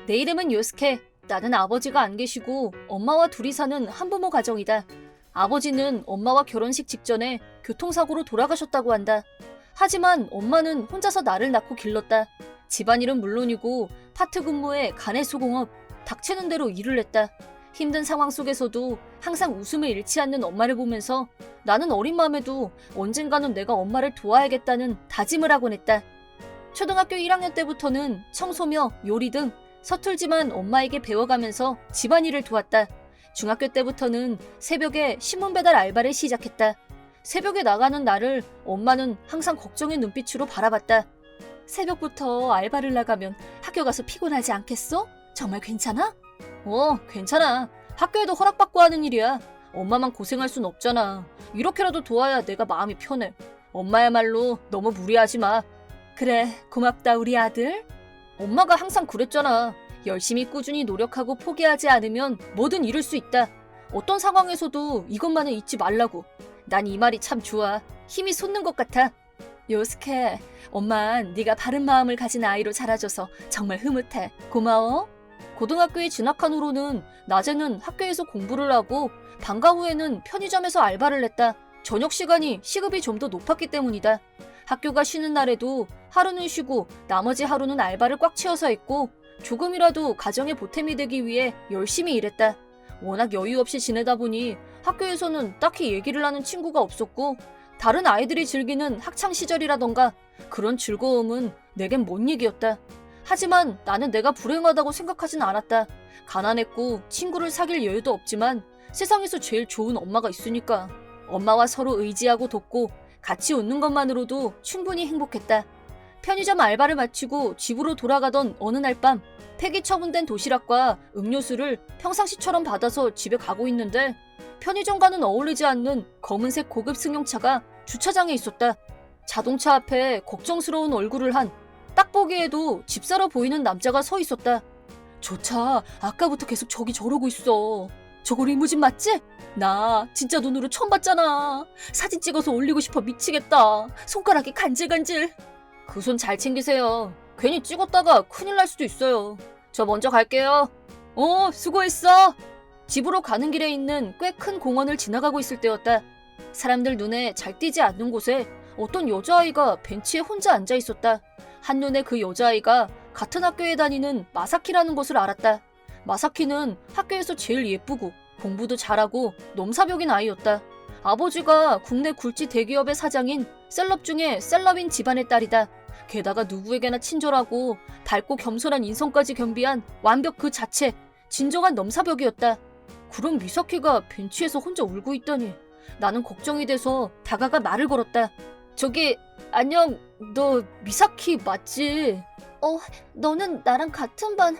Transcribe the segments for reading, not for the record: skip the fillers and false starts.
내 이름은 요스케. 나는 아버지가 안 계시고 엄마와 둘이 사는 한부모 가정이다. 아버지는 엄마와 결혼식 직전에 교통사고로 돌아가셨다고 한다. 하지만 엄마는 혼자서 나를 낳고 길렀다. 집안일은 물론이고 파트 근무에 간해수공업, 닥치는 대로 일을 했다. 힘든 상황 속에서도 항상 웃음을 잃지 않는 엄마를 보면서 나는 어린 마음에도 언젠가는 내가 엄마를 도와야겠다는 다짐을 하곤 했다. 초등학교 1학년 때부터는 청소며 요리 등 서툴지만 엄마에게 배워가면서 집안일을 도왔다. 중학교 때부터는 새벽에 신문 배달 알바를 시작했다. 새벽에 나가는 나를 엄마는 항상 걱정의 눈빛으로 바라봤다. 새벽부터 알바를 나가면 학교 가서 피곤하지 않겠어? 정말 괜찮아? 괜찮아. 학교에도 허락받고 하는 일이야. 엄마만 고생할 순 없잖아. 이렇게라도 도와야 내가 마음이 편해. 엄마야말로 너무 무리하지 마. 그래, 고맙다 우리 아들. 엄마가 항상 그랬잖아. 열심히 꾸준히 노력하고 포기하지 않으면 뭐든 이룰 수 있다. 어떤 상황에서도 이것만은 잊지 말라고. 난 이 말이 참 좋아. 힘이 솟는 것 같아. 요스케, 엄만 네가 바른 마음을 가진 아이로 자라줘서 정말 흐뭇해. 고마워. 고등학교에 진학한 후로는 낮에는 학교에서 공부를 하고 방과 후에는 편의점에서 알바를 했다. 저녁 시간이 시급이 좀 더 높았기 때문이다. 학교가 쉬는 날에도 하루는 쉬고 나머지 하루는 알바를 꽉 채워서 했고 조금이라도 가정에 보탬이 되기 위해 열심히 일했다. 워낙 여유 없이 지내다 보니 학교에서는 딱히 얘기를 하는 친구가 없었고 다른 아이들이 즐기는 학창시절이라던가 그런 즐거움은 내겐 못 얘기였다. 하지만 나는 내가 불행하다고 생각하진 않았다. 가난했고 친구를 사귈 여유도 없지만 세상에서 제일 좋은 엄마가 있으니까 엄마와 서로 의지하고 돕고 같이 웃는 것만으로도 충분히 행복했다. 편의점 알바를 마치고 집으로 돌아가던 어느 날 밤 폐기 처분된 도시락과 음료수를 평상시처럼 받아서 집에 가고 있는데 편의점과는 어울리지 않는 검은색 고급 승용차가 주차장에 있었다. 자동차 앞에 걱정스러운 얼굴을 한 딱 보기에도 집사러 보이는 남자가 서 있었다. 저 차 아까부터 계속 저기 저러고 있어. 저거 리무진 맞지? 나 진짜 눈으로 처음 봤잖아. 사진 찍어서 올리고 싶어 미치겠다. 손가락이 간질간질. 그 손 잘 챙기세요. 괜히 찍었다가 큰일 날 수도 있어요. 저 먼저 갈게요. 수고했어. 집으로 가는 길에 있는 꽤 큰 공원을 지나가고 있을 때였다. 사람들 눈에 잘 띄지 않는 곳에 어떤 여자아이가 벤치에 혼자 앉아 있었다. 한눈에 그 여자아이가 같은 학교에 다니는 마사키라는 것을 알았다. 마사키는 학교에서 제일 예쁘고 공부도 잘하고 넘사벽인 아이였다. 아버지가 국내 굴지 대기업의 사장인 셀럽 중에 셀럽인 집안의 딸이다. 게다가 누구에게나 친절하고 밝고 겸손한 인성까지 겸비한 완벽 그 자체, 진정한 넘사벽이었다. 그럼 미사키가 벤치에서 혼자 울고 있다니. 나는 걱정이 돼서 다가가 말을 걸었다. 저기, 안녕, 너 미사키 맞지? 너는 나랑 같은 반.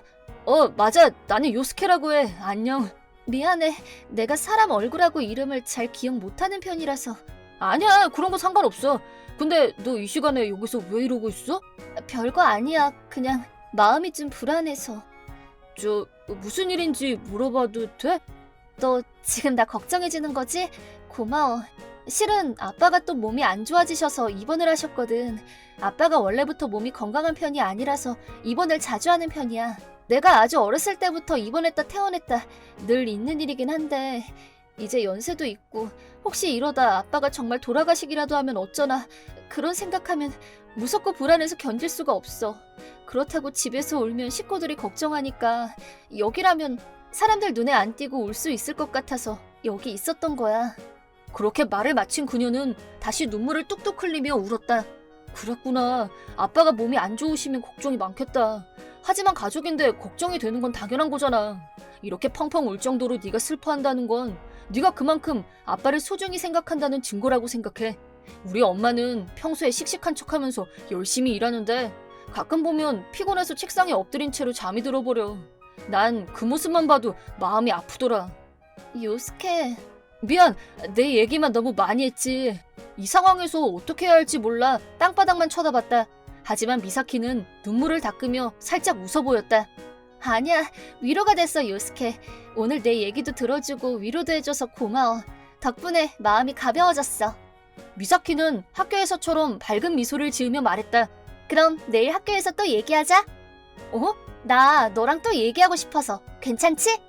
맞아. 나는 요스케라고 해. 안녕. 미안해. 내가 사람 얼굴하고 이름을 잘 기억 못하는 편이라서. 아니야. 그런 거 상관없어. 근데 너 이 시간에 여기서 왜 이러고 있어? 별거 아니야. 그냥 마음이 좀 불안해서. 무슨 일인지 물어봐도 돼? 너 지금 나 걱정해주는 거지? 고마워. 실은 아빠가 또 몸이 안 좋아지셔서 입원을 하셨거든. 아빠가 원래부터 몸이 건강한 편이 아니라서 입원을 자주 하는 편이야. 내가 아주 어렸을 때부터 입원했다 퇴원했다 늘 있는 일이긴 한데 이제 연세도 있고 혹시 이러다 아빠가 정말 돌아가시기라도 하면 어쩌나 그런 생각하면 무섭고 불안해서 견딜 수가 없어. 그렇다고 집에서 울면 식구들이 걱정하니까 여기라면 사람들 눈에 안 띄고 울 수 있을 것 같아서 여기 있었던 거야. 그렇게 말을 마친 그녀는 다시 눈물을 뚝뚝 흘리며 울었다. 그랬구나. 아빠가 몸이 안 좋으시면 걱정이 많겠다. 하지만 가족인데 걱정이 되는 건 당연한 거잖아. 이렇게 펑펑 울 정도로 네가 슬퍼한다는 건 네가 그만큼 아빠를 소중히 생각한다는 증거라고 생각해. 우리 엄마는 평소에 씩씩한 척하면서 열심히 일하는데 가끔 보면 피곤해서 책상에 엎드린 채로 잠이 들어버려. 난 그 모습만 봐도 마음이 아프더라. 요스케... 미안, 내 얘기만 너무 많이 했지. 이 상황에서 어떻게 해야 할지 몰라 땅바닥만 쳐다봤다. 하지만 미사키는 눈물을 닦으며 살짝 웃어 보였다. 아니야, 위로가 됐어 요스케. 오늘 내 얘기도 들어주고 위로도 해줘서 고마워. 덕분에 마음이 가벼워졌어. 미사키는 학교에서처럼 밝은 미소를 지으며 말했다. 그럼 내일 학교에서 또 얘기하자. 어? 나 너랑 또 얘기하고 싶어서. 괜찮지?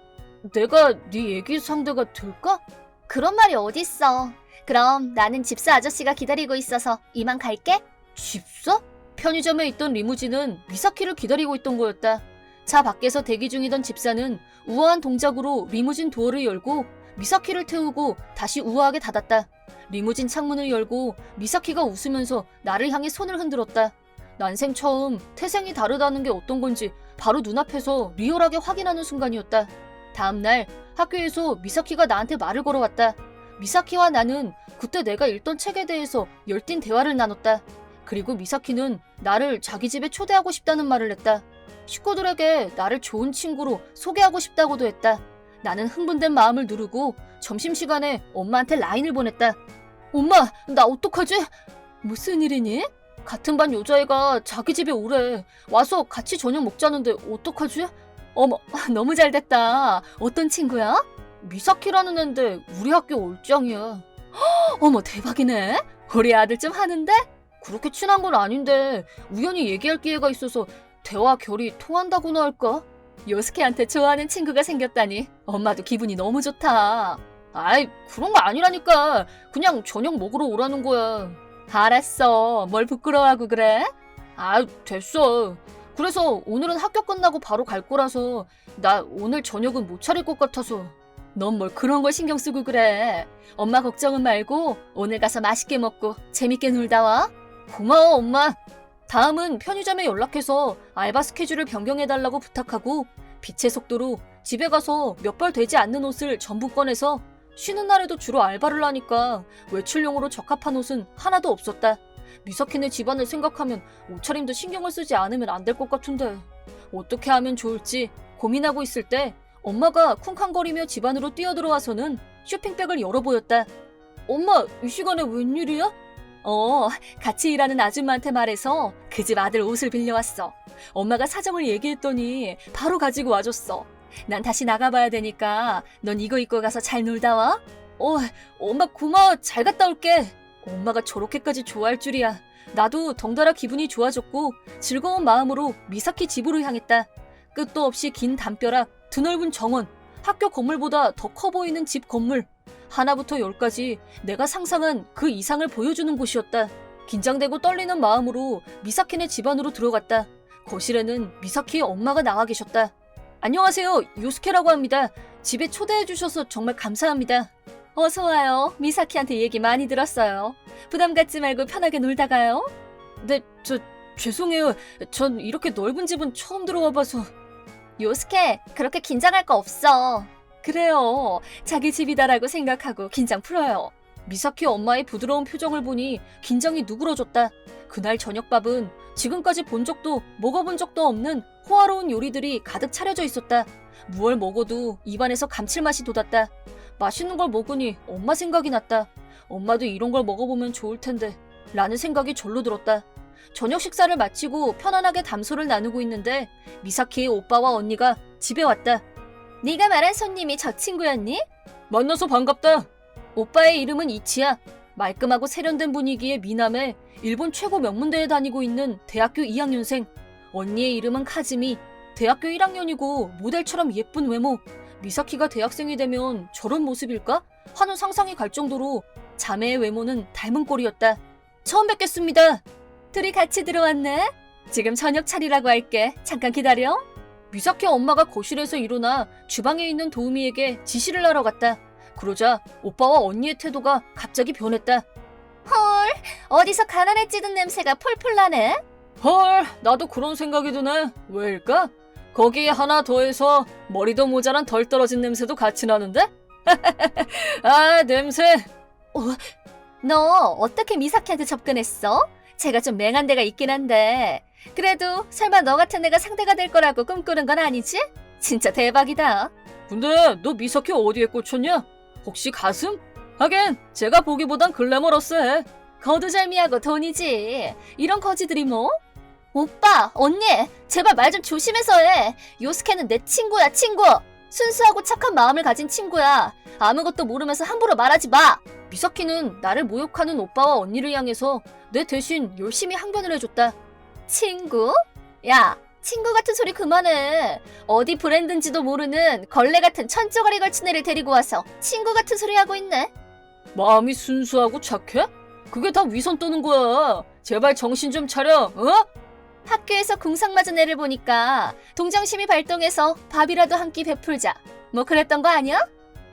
내가 네 얘기 상대가 될까? 그런 말이 어딨어. 그럼 나는 집사 아저씨가 기다리고 있어서 이만 갈게. 집사? 편의점에 있던 리무진은 미사키를 기다리고 있던 거였다. 차 밖에서 대기 중이던 집사는 우아한 동작으로 리무진 도어를 열고 미사키를 태우고 다시 우아하게 닫았다. 리무진 창문을 열고 미사키가 웃으면서 나를 향해 손을 흔들었다. 난생 처음 태생이 다르다는 게 어떤 건지 바로 눈앞에서 리얼하게 확인하는 순간이었다. 다음날 학교에서 미사키가 나한테 말을 걸어왔다. 미사키와 나는 그때 내가 읽던 책에 대해서 열띤 대화를 나눴다. 그리고 미사키는 나를 자기 집에 초대하고 싶다는 말을 했다. 식구들에게 나를 좋은 친구로 소개하고 싶다고도 했다. 나는 흥분된 마음을 누르고 점심시간에 엄마한테 라인을 보냈다. 엄마, 나 어떡하지? 무슨 일이니? 같은 반 여자애가 자기 집에 오래. 와서 같이 저녁 먹자는데 어떡하지? 어머, 너무 잘됐다. 어떤 친구야? 미사키라는 앤데 우리 학교 올짱이야. 어머, 대박이네. 우리 아들 좀 하는데? 그렇게 친한 건 아닌데 우연히 얘기할 기회가 있어서 대화 결이 통한다고나 할까? 요스케한테 좋아하는 친구가 생겼다니 엄마도 기분이 너무 좋다. 아이, 그런 거 아니라니까. 그냥 저녁 먹으러 오라는 거야. 알았어. 뭘 부끄러워하고 그래? 아, 됐어. 그래서 오늘은 학교 끝나고 바로 갈 거라서 나 오늘 저녁은 못 차릴 것 같아서. 넌 뭘 그런 걸 신경 쓰고 그래. 엄마 걱정은 말고 오늘 가서 맛있게 먹고 재밌게 놀다 와. 고마워, 엄마. 다음은 편의점에 연락해서 알바 스케줄을 변경해달라고 부탁하고 빛의 속도로 집에 가서 몇 벌 되지 않는 옷을 전부 꺼내서 쉬는 날에도 주로 알바를 하니까 외출용으로 적합한 옷은 하나도 없었다. 미사키네 집안을 생각하면 옷차림도 신경을 쓰지 않으면 안 될 것 같은데 어떻게 하면 좋을지 고민하고 있을 때 엄마가 쿵쾅거리며 집 안으로 뛰어들어와서는 쇼핑백을 열어보였다. 엄마, 이 시간에 웬일이야? 같이 일하는 아줌마한테 말해서 그 집 아들 옷을 빌려왔어. 엄마가 사정을 얘기했더니 바로 가지고 와줬어. 난 다시 나가봐야 되니까 넌 이거 입고 가서 잘 놀다 와. 엄마 고마워. 잘 갔다 올게. 엄마가 저렇게까지 좋아할 줄이야. 나도 덩달아 기분이 좋아졌고 즐거운 마음으로 미사키 집으로 향했다. 끝도 없이 긴 담벼락, 드넓은 정원, 학교 건물보다 더 커 보이는 집 건물. 하나부터 열까지 내가 상상한 그 이상을 보여주는 곳이었다. 긴장되고 떨리는 마음으로 미사키네 집 안으로 들어갔다. 거실에는 미사키의 엄마가 나와 계셨다. 안녕하세요. 요스케라고 합니다. 집에 초대해 주셔서 정말 감사합니다. 어서 와요. 미사키한테 얘기 많이 들었어요. 부담 갖지 말고 편하게 놀다 가요. 네, 죄송해요. 전 이렇게 넓은 집은 처음 들어와 봐서. 요스케, 그렇게 긴장할 거 없어. 그래요. 자기 집이다라고 생각하고 긴장 풀어요. 미사키 엄마의 부드러운 표정을 보니 긴장이 누그러졌다. 그날 저녁밥은 지금까지 본 적도 먹어본 적도 없는 호화로운 요리들이 가득 차려져 있었다. 무얼 먹어도 입안에서 감칠맛이 돋았다. 맛있는 걸 먹으니 엄마 생각이 났다. 엄마도 이런 걸 먹어보면 좋을 텐데 라는 생각이 절로 들었다. 저녁 식사를 마치고 편안하게 담소를 나누고 있는데 미사키의 오빠와 언니가 집에 왔다. 네가 말한 손님이 저 친구였니? 만나서 반갑다. 오빠의 이름은 이치야. 말끔하고 세련된 분위기의 미남에 일본 최고 명문대에 다니고 있는 대학교 2학년생. 언니의 이름은 카즈미. 대학교 1학년이고 모델처럼 예쁜 외모. 미사키가 대학생이 되면 저런 모습일까? 하는 상상이 갈 정도로 자매의 외모는 닮은 꼴이었다. 처음 뵙겠습니다. 둘이 같이 들어왔네. 지금 저녁 차리라고 할게. 잠깐 기다려. 미사키 엄마가 거실에서 일어나 주방에 있는 도우미에게 지시를 하러 갔다. 그러자 오빠와 언니의 태도가 갑자기 변했다. 헐, 어디서 가난해 찌든 냄새가 폴폴 나네. 헐, 나도 그런 생각이 드네. 왜일까? 거기에 하나 더해서 머리도 모자란 덜 떨어진 냄새도 같이 나는데? 아, 냄새. 너 어떻게 미사키한테 접근했어? 제가 좀 맹한 데가 있긴 한데 그래도 설마 너 같은 애가 상대가 될 거라고 꿈꾸는 건 아니지? 진짜 대박이다. 근데 너 미사키 어디에 꽂혔냐? 혹시 가슴? 하긴 제가 보기보단 글래머러스해. 거두절미하고 돈이지. 이런 거지들이 뭐? 오빠, 언니, 제발 말 좀 조심해서 해. 요스케는 내 친구야, 친구. 순수하고 착한 마음을 가진 친구야. 아무것도 모르면서 함부로 말하지 마. 미사키는 나를 모욕하는 오빠와 언니를 향해서 내 대신 열심히 항변을 해줬다. 친구? 야, 친구 같은 소리 그만해. 어디 브랜드인지도 모르는 걸레 같은 천조가리 걸친 애를 데리고 와서 친구 같은 소리 하고 있네. 마음이 순수하고 착해? 그게 다 위선 떠는 거야. 제발 정신 좀 차려, 어? 학교에서 궁상 맞은 애를 보니까 동정심이 발동해서 밥이라도 한 끼 베풀자. 뭐 그랬던 거 아니야?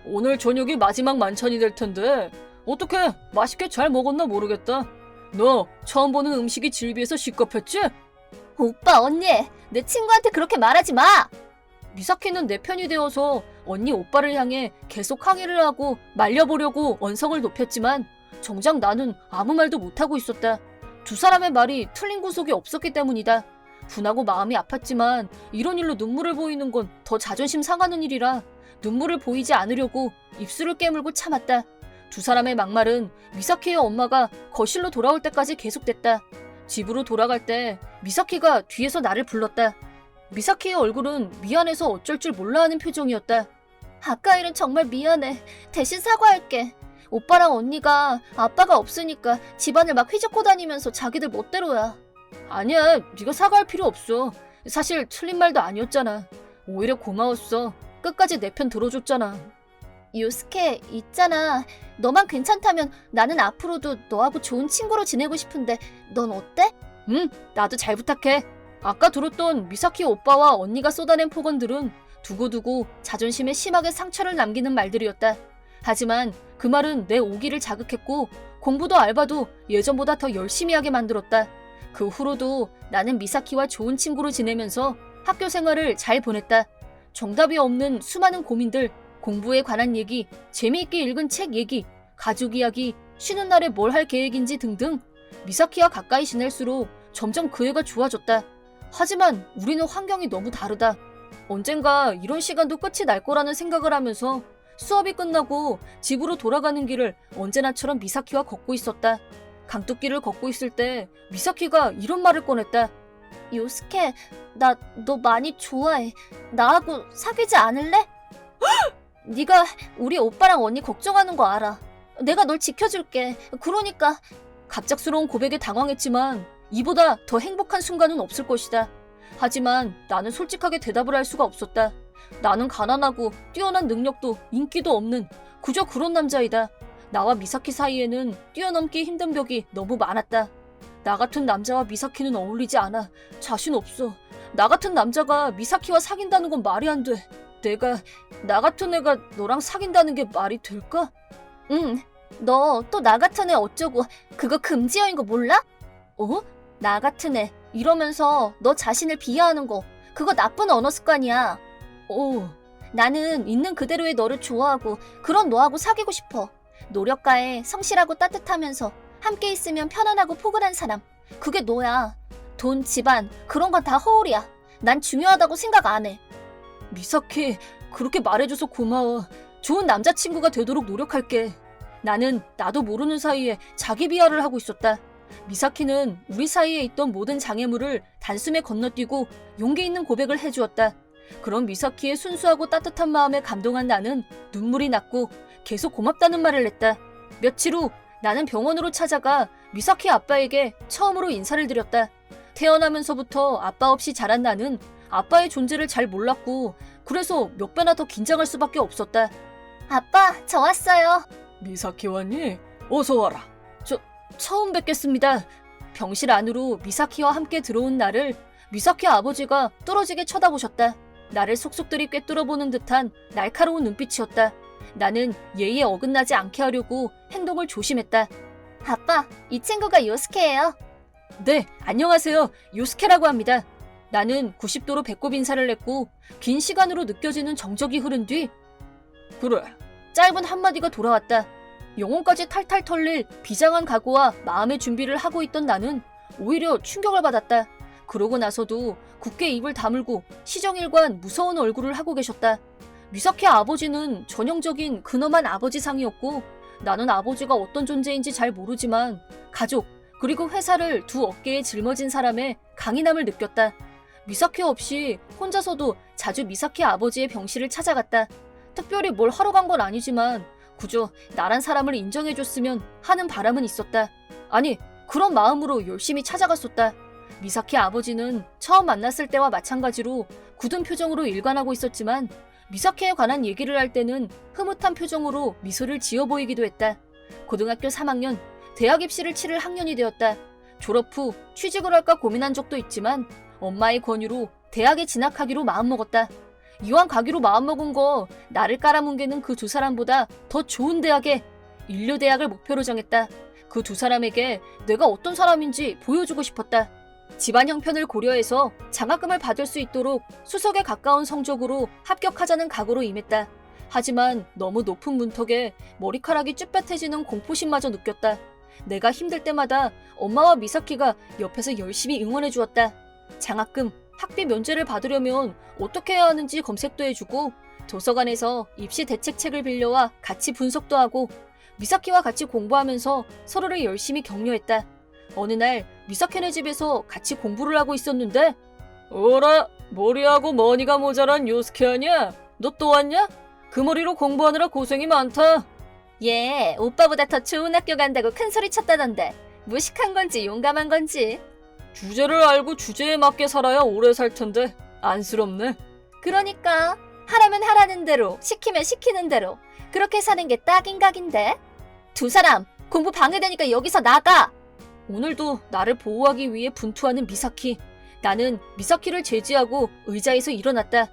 오늘 저녁이 마지막 만찬이 될 텐데 어떻게 맛있게 잘 먹었나 모르겠다. 너 처음 보는 음식이 질비해서 시겁했지? 오빠, 언니, 내 친구한테 그렇게 말하지 마! 미사키는 내 편이 되어서 언니 오빠를 향해 계속 항의를 하고 말려보려고 언성을 높였지만 정작 나는 아무 말도 못하고 있었다. 두 사람의 말이 틀린 구석이 없었기 때문이다. 분하고 마음이 아팠지만 이런 일로 눈물을 보이는 건 더 자존심 상하는 일이라 눈물을 보이지 않으려고 입술을 깨물고 참았다. 두 사람의 막말은 미사키의 엄마가 거실로 돌아올 때까지 계속됐다. 집으로 돌아갈 때 미사키가 뒤에서 나를 불렀다. 미사키의 얼굴은 미안해서 어쩔 줄 몰라 하는 표정이었다. 아까 일은 정말 미안해. 대신 사과할게. 오빠랑 언니가 아빠가 없으니까 집안을 막 휘젓고 다니면서 자기들 멋대로야. 아니야, 네가 사과할 필요 없어. 사실 틀린 말도 아니었잖아. 오히려 고마웠어. 끝까지 내 편 들어줬잖아. 요스케, 있잖아. 너만 괜찮다면 나는 앞으로도 너하고 좋은 친구로 지내고 싶은데 넌 어때? 응, 나도 잘 부탁해. 아까 들었던 미사키 오빠와 언니가 쏟아낸 폭언들은 두고두고 자존심에 심하게 상처를 남기는 말들이었다. 하지만 그 말은 내 오기를 자극했고 공부도 알바도 예전보다 더 열심히 하게 만들었다. 그 후로도 나는 미사키와 좋은 친구로 지내면서 학교 생활을 잘 보냈다. 정답이 없는 수많은 고민들, 공부에 관한 얘기, 재미있게 읽은 책 얘기, 가족 이야기, 쉬는 날에 뭘 할 계획인지 등등 미사키와 가까이 지낼수록 점점 그 애가 좋아졌다. 하지만 우리는 환경이 너무 다르다. 언젠가 이런 시간도 끝이 날 거라는 생각을 하면서 수업이 끝나고 집으로 돌아가는 길을 언제나처럼 미사키와 걷고 있었다. 강둑길을 걷고 있을 때 미사키가 이런 말을 꺼냈다. 요스케, 나 너 많이 좋아해. 나하고 사귀지 않을래? 네가 우리 오빠랑 언니 걱정하는 거 알아. 내가 널 지켜줄게. 그러니까. 갑작스러운 고백에 당황했지만 이보다 더 행복한 순간은 없을 것이다. 하지만 나는 솔직하게 대답을 할 수가 없었다. 나는 가난하고 뛰어난 능력도 인기도 없는 그저 그런 남자이다. 나와 미사키 사이에는 뛰어넘기 힘든 벽이 너무 많았다. 나 같은 남자와 미사키는 어울리지 않아. 자신 없어. 나 같은 남자가 미사키와 사귄다는 건 말이 안 돼. 나 같은 애가 너랑 사귄다는 게 말이 될까? 응, 너 또 나 같은 애 어쩌고 그거 금지어인 거 몰라? 어? 나 같은 애 이러면서 너 자신을 비하하는 거 그거 나쁜 언어 습관이야. 나는 있는 그대로의 너를 좋아하고 그런 너하고 사귀고 싶어. 노력가에 성실하고 따뜻하면서 함께 있으면 편안하고 포근한 사람. 그게 너야. 돈, 집안 그런 건 다 허울이야. 난 중요하다고 생각 안 해. 미사키, 그렇게 말해줘서 고마워. 좋은 남자친구가 되도록 노력할게. 나는 나도 모르는 사이에 자기 비하를 하고 있었다. 미사키는 우리 사이에 있던 모든 장애물을 단숨에 건너뛰고 용기 있는 고백을 해주었다. 그런 미사키의 순수하고 따뜻한 마음에 감동한 나는 눈물이 났고 계속 고맙다는 말을 했다. 며칠 후 나는 병원으로 찾아가 미사키 아빠에게 처음으로 인사를 드렸다. 태어나면서부터 아빠 없이 자란 나는 아빠의 존재를 잘 몰랐고 그래서 몇 배나 더 긴장할 수밖에 없었다. 아빠, 저 왔어요. 미사키 왔니? 어서 와라. 처음 뵙겠습니다. 병실 안으로 미사키와 함께 들어온 나를 미사키 아버지가 뚫어지게 쳐다보셨다. 나를 속속들이 꿰뚫어보는 듯한 날카로운 눈빛이었다. 나는 예의에 어긋나지 않게 하려고 행동을 조심했다. 아빠, 이 친구가 요스케예요. 네, 안녕하세요. 요스케라고 합니다. 나는 90도로 배꼽 인사를 했고 긴 시간으로 느껴지는 정적이 흐른 뒤 그래. 짧은 한마디가 돌아왔다. 영혼까지 탈탈 털릴 비장한 각오와 마음의 준비를 하고 있던 나는 오히려 충격을 받았다. 그러고 나서도 굳게 입을 다물고 시정일관 무서운 얼굴을 하고 계셨다. 미사키 아버지는 전형적인 근엄한 아버지상이었고 나는 아버지가 어떤 존재인지 잘 모르지만 가족 그리고 회사를 두 어깨에 짊어진 사람의 강인함을 느꼈다. 미사키 없이 혼자서도 자주 미사키 아버지의 병실을 찾아갔다. 특별히 뭘 하러 간 건 아니지만 그저 나란 사람을 인정해줬으면 하는 바람은 있었다. 아니, 그런 마음으로 열심히 찾아갔었다. 미사키 아버지는 처음 만났을 때와 마찬가지로 굳은 표정으로 일관하고 있었지만 미사키에 관한 얘기를 할 때는 흐뭇한 표정으로 미소를 지어 보이기도 했다. 고등학교 3학년, 대학 입시를 치를 학년이 되었다. 졸업 후 취직을 할까 고민한 적도 있지만 엄마의 권유로 대학에 진학하기로 마음먹었다. 이왕 가기로 마음먹은 거 나를 깔아뭉개는 그 두 사람보다 더 좋은 대학에 인류대학을 목표로 정했다. 그 두 사람에게 내가 어떤 사람인지 보여주고 싶었다. 집안 형편을 고려해서 장학금을 받을 수 있도록 수석에 가까운 성적으로 합격하자는 각오로 임했다. 하지만 너무 높은 문턱에 머리카락이 쭈뼛해지는 공포심마저 느꼈다. 내가 힘들 때마다 엄마와 미사키가 옆에서 열심히 응원해 주었다. 장학금, 학비 면제를 받으려면 어떻게 해야 하는지 검색도 해주고 도서관에서 입시 대책책을 빌려와 같이 분석도 하고 미사키와 같이 공부하면서 서로를 열심히 격려했다. 어느 날 미사키네 집에서 같이 공부를 하고 있었는데 어라, 머리하고 머니가 모자란 요스케 아니야? 너 또 왔냐? 그 머리로 공부하느라 고생이 많다. 얘 오빠보다 더 좋은 학교 간다고 큰 소리 쳤다던데 무식한 건지 용감한 건지. 주제를 알고 주제에 맞게 살아야 오래 살 텐데 안쓰럽네. 그러니까 하라면 하라는 대로 시키면 시키는 대로 그렇게 사는 게 딱인 각인데. 두 사람 공부 방해되니까 여기서 나가. 오늘도 나를 보호하기 위해 분투하는 미사키. 나는 미사키를 제지하고 의자에서 일어났다.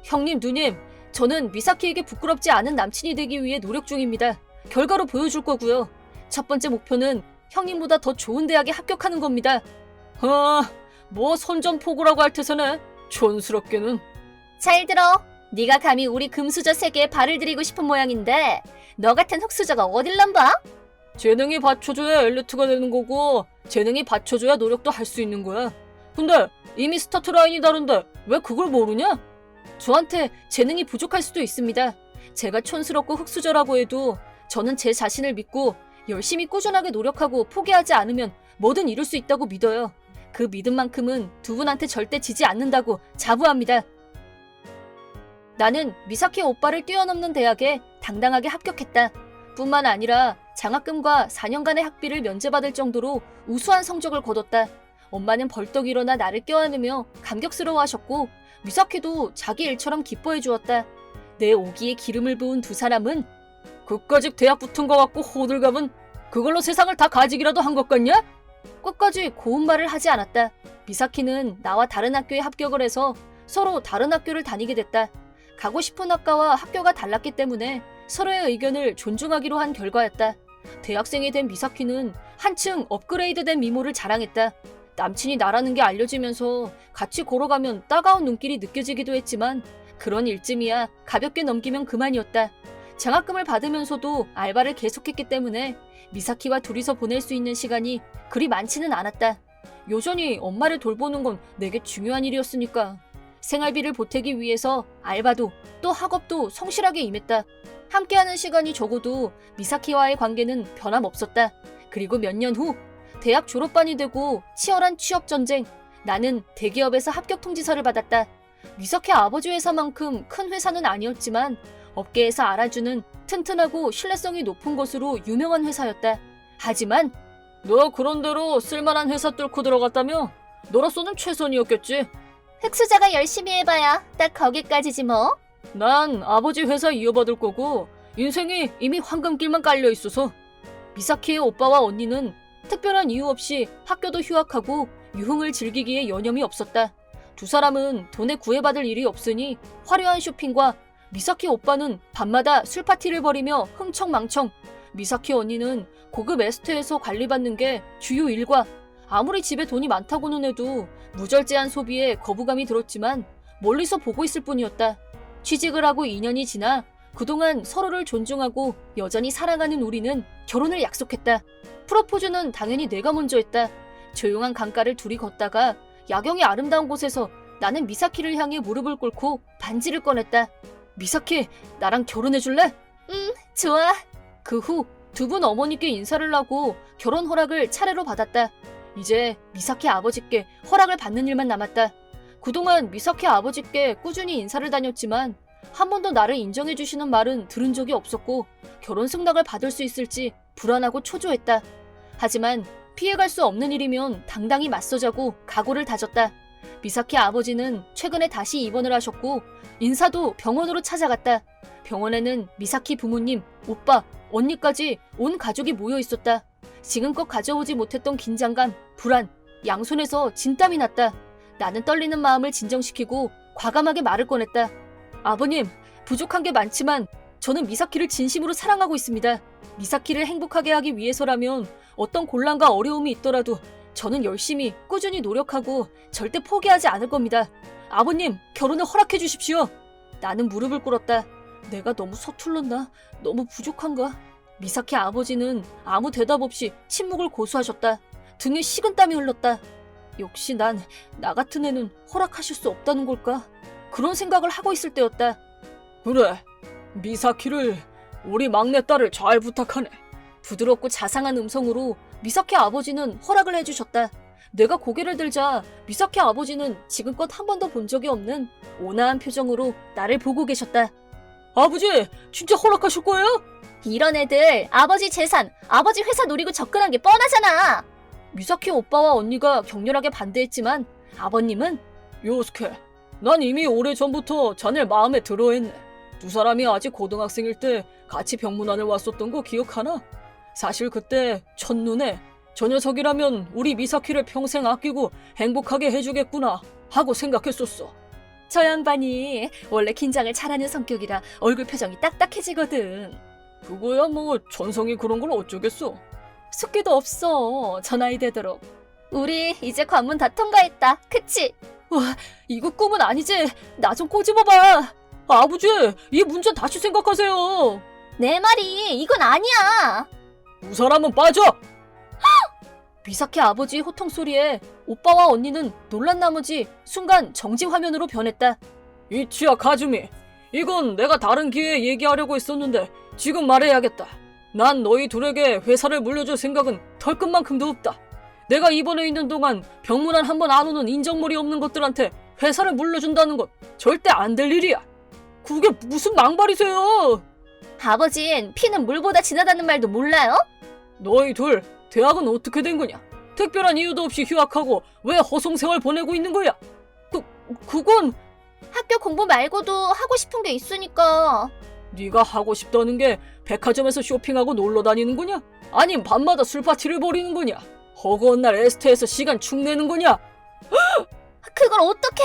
형님, 누님, 저는 미사키에게 부끄럽지 않은 남친이 되기 위해 노력 중입니다. 결과로 보여줄 거고요. 첫 번째 목표는 형님보다 더 좋은 대학에 합격하는 겁니다. 뭐 선전포고라고 할 테서네. 촌스럽게는. 잘 들어. 네가 감히 우리 금수저 세계에 발을 들이고 싶은 모양인데 너 같은 흑수저가 어딜 넘봐? 재능이 받쳐줘야 엘리트가 되는 거고 재능이 받쳐줘야 노력도 할 수 있는 거야. 근데 이미 스타트 라인이 다른데 왜 그걸 모르냐? 저한테 재능이 부족할 수도 있습니다. 제가 촌스럽고 흑수저라고 해도 저는 제 자신을 믿고 열심히 꾸준하게 노력하고 포기하지 않으면 뭐든 이룰 수 있다고 믿어요. 그 믿음만큼은 두 분한테 절대 지지 않는다고 자부합니다. 나는 미사키 오빠를 뛰어넘는 대학에 당당하게 합격했다. 뿐만 아니라 장학금과 4년간의 학비를 면제받을 정도로 우수한 성적을 거뒀다. 엄마는 벌떡 일어나 나를 껴안으며 감격스러워하셨고 미사키도 자기 일처럼 기뻐해 주었다. 내 오기에 기름을 부은 두 사람은 그까짓 대학 붙은 거 갖고 호들갑은 그걸로 세상을 다 가지기라도 한 것 같냐? 끝까지 고운 말을 하지 않았다. 미사키는 나와 다른 학교에 합격을 해서 서로 다른 학교를 다니게 됐다. 가고 싶은 학과와 학교가 달랐기 때문에 서로의 의견을 존중하기로 한 결과였다. 대학생이 된 미사키는 한층 업그레이드된 미모를 자랑했다. 남친이 나라는 게 알려지면서 같이 걸어가면 따가운 눈길이 느껴지기도 했지만 그런 일쯤이야 가볍게 넘기면 그만이었다. 장학금을 받으면서도 알바를 계속했기 때문에 미사키와 둘이서 보낼 수 있는 시간이 그리 많지는 않았다. 여전히 엄마를 돌보는 건 내게 중요한 일이었으니까. 생활비를 보태기 위해서 알바도 또 학업도 성실하게 임했다. 함께하는 시간이 적어도 미사키와의 관계는 변함없었다. 그리고 몇 년 후 대학 졸업반이 되고 치열한 취업전쟁. 나는 대기업에서 합격 통지서를 받았다. 미사키 아버지 회사만큼 큰 회사는 아니었지만 업계에서 알아주는 튼튼하고 신뢰성이 높은 것으로 유명한 회사였다. 하지만 너 그런대로 쓸만한 회사 뚫고 들어갔다며? 너로서는 최선이었겠지. 흑수저가 열심히 해봐야 딱 거기까지지 뭐. 난 아버지 회사 이어받을 거고 인생이 이미 황금길만 깔려있어서. 미사키의 오빠와 언니는 특별한 이유 없이 학교도 휴학하고 유흥을 즐기기에 여념이 없었다. 두 사람은 돈에 구애받을 일이 없으니 화려한 쇼핑과 미사키 오빠는 밤마다 술파티를 벌이며 흥청망청, 미사키 언니는 고급 에스테에서 관리받는 게 주요 일과. 아무리 집에 돈이 많다고는 해도 무절제한 소비에 거부감이 들었지만 멀리서 보고 있을 뿐이었다. 취직을 하고 2년이 지나 그동안 서로를 존중하고 여전히 사랑하는 우리는 결혼을 약속했다. 프로포즈는 당연히 내가 먼저 했다. 조용한 강가를 둘이 걷다가 야경이 아름다운 곳에서 나는 미사키를 향해 무릎을 꿇고 반지를 꺼냈다. 미사키, 나랑 결혼해줄래? 좋아. 그 후 두 분 어머니께 인사를 하고 결혼 허락을 차례로 받았다. 이제 미사키 아버지께 허락을 받는 일만 남았다. 그동안 미사키 아버지께 꾸준히 인사를 다녔지만 한 번도 나를 인정해주시는 말은 들은 적이 없었고 결혼 승낙을 받을 수 있을지 불안하고 초조했다. 하지만 피해갈 수 없는 일이면 당당히 맞서자고 각오를 다졌다. 미사키 아버지는 최근에 다시 입원을 하셨고 인사도 병원으로 찾아갔다. 병원에는 미사키 부모님, 오빠, 언니까지 온 가족이 모여 있었다. 지금껏 가져오지 못했던 긴장감, 불안, 양손에서 진땀이 났다. 나는 떨리는 마음을 진정시키고 과감하게 말을 꺼냈다. 아버님, 부족한 게 많지만 저는 미사키를 진심으로 사랑하고 있습니다. 미사키를 행복하게 하기 위해서라면 어떤 곤란과 어려움이 있더라도 저는 열심히 꾸준히 노력하고 절대 포기하지 않을 겁니다. 아버님, 결혼을 허락해 주십시오. 나는 무릎을 꿇었다. 내가 너무 서툴렀나? 너무 부족한가? 미사키 아버지는 아무 대답 없이 침묵을 고수하셨다. 등에 식은땀이 흘렀다. 역시 나 같은 애는 허락하실 수 없다는 걸까? 그런 생각을 하고 있을 때였다. 그래, 미사키를 우리 막내딸을 잘 부탁하네. 부드럽고 자상한 음성으로 미사키 아버지는 허락을 해주셨다. 내가 고개를 들자 미사키 아버지는 지금껏 한 번도 본 적이 없는 온화한 표정으로 나를 보고 계셨다. 아버지, 진짜 허락하실 거예요? 이런 애들 아버지 재산, 아버지 회사 노리고 접근한 게 뻔하잖아. 미사키 오빠와 언니가 격렬하게 반대했지만 아버님은 요스케, 난 이미 오래전부터 자네 마음에 들어했네. 두 사람이 아직 고등학생일 때 같이 병문안을 왔었던 거 기억하나? 사실 그때 첫눈에 저 녀석이라면 우리 미사키를 평생 아끼고 행복하게 해주겠구나 하고 생각했었어. 저 양반이 원래 긴장을 잘하는 성격이라 얼굴 표정이 딱딱해지거든. 그거야 뭐 전성이 그런 걸 어쩌겠어. 숙기도 없어, 저 나이 되도록. 우리 이제 관문 다 통과했다, 그치? 와, 이거 꿈은 아니지? 나 좀 꼬집어봐. 아버지, 이 문제 다시 생각하세요. 내 말이 이건 아니야. 두 사람은 빠져! 미사키 아버지의 호통 소리에 오빠와 언니는 놀란 나머지 순간 정지 화면으로 변했다. 이치야 가즈미, 이건 내가 다른 기회에 얘기하려고 했었는데 지금 말해야겠다. 난 너희 둘에게 회사를 물려줄 생각은 털끝만큼도 없다. 내가 입원해 있는 동안 병문안 한 번 안 오는 인정머리 없는 것들한테 회사를 물려준다는 건 절대 안 될 일이야. 그게 무슨 망발이세요? 아버진 피는 물보다 진하다는 말도 몰라요? 너희 둘 대학은 어떻게 된 거냐? 특별한 이유도 없이 휴학하고 왜 허송세월 보내고 있는 거야? 그건 학교 공부 말고도 하고 싶은 게 있으니까. 네가 하고 싶다는 게 백화점에서 쇼핑하고 놀러 다니는 거냐? 아님 밤마다 술 파티를 벌이는 거냐? 허구한 날 에스테에서 시간 축내는 거냐? 그걸 어떻게?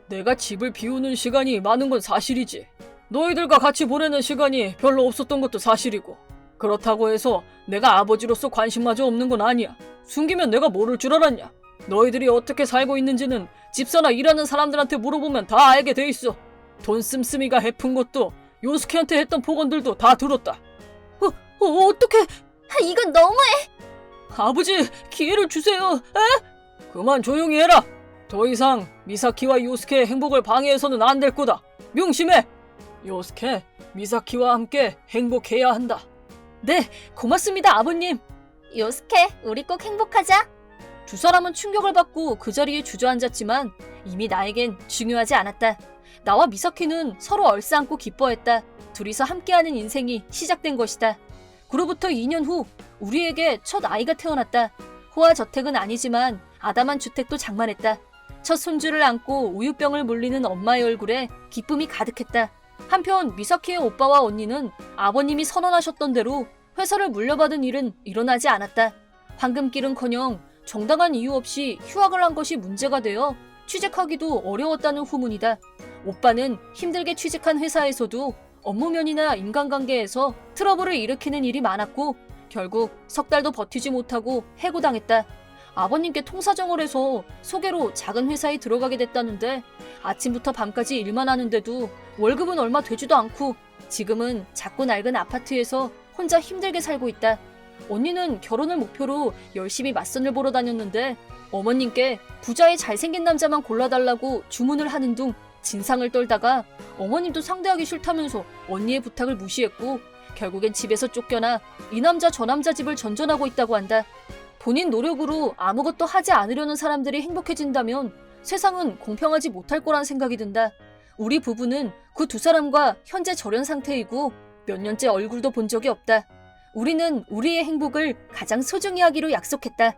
내가 집을 비우는 시간이 많은 건 사실이지. 너희들과 같이 보내는 시간이 별로 없었던 것도 사실이고, 그렇다고 해서 내가 아버지로서 관심마저 없는 건 아니야. 숨기면 내가 모를 줄 알았냐? 너희들이 어떻게 살고 있는지는 집사나 일하는 사람들한테 물어보면 다 알게 돼 있어. 돈 씀씀이가 해픈 것도 요스케한테 했던 폭언들도 다 들었다. 어떻게? 이건 너무해. 아버지, 기회를 주세요. 에? 그만 조용히 해라. 더 이상 미사키와 요스케의 행복을 방해해서는 안 될 거다. 명심해. 요스케, 미사키와 함께 행복해야 한다. 네, 고맙습니다, 아버님. 요스케, 우리 꼭 행복하자. 두 사람은 충격을 받고 그 자리에 주저앉았지만 이미 나에겐 중요하지 않았다. 나와 미사키는 서로 얼싸안고 기뻐했다. 둘이서 함께하는 인생이 시작된 것이다. 그로부터 2년 후 우리에게 첫 아이가 태어났다. 호화저택은 아니지만 아담한 주택도 장만했다. 첫 손주를 안고 우유병을 물리는 엄마의 얼굴에 기쁨이 가득했다. 한편 미사키의 오빠와 언니는 아버님이 선언하셨던 대로 회사를 물려받은 일은 일어나지 않았다. 황금길은커녕 정당한 이유 없이 휴학을 한 것이 문제가 되어 취직하기도 어려웠다는 후문이다. 오빠는 힘들게 취직한 회사에서도 업무면이나 인간관계에서 트러블을 일으키는 일이 많았고 결국 석 달도 버티지 못하고 해고당했다. 아버님께 통사정을 해서 소개로 작은 회사에 들어가게 됐다는데 아침부터 밤까지 일만 하는데도 월급은 얼마 되지도 않고 지금은 작고 낡은 아파트에서 혼자 힘들게 살고 있다. 언니는 결혼을 목표로 열심히 맞선을 보러 다녔는데 어머님께 부자의 잘생긴 남자만 골라달라고 주문을 하는 둥 진상을 떨다가 어머님도 상대하기 싫다면서 언니의 부탁을 무시했고 결국엔 집에서 쫓겨나 이 남자 저 남자 집을 전전하고 있다고 한다. 본인 노력으로 아무것도 하지 않으려는 사람들이 행복해진다면 세상은 공평하지 못할 거란 생각이 든다. 우리 부부는 그 두 사람과 현재 절연 상태이고 몇 년째 얼굴도 본 적이 없다. 우리는 우리의 행복을 가장 소중히 하기로 약속했다.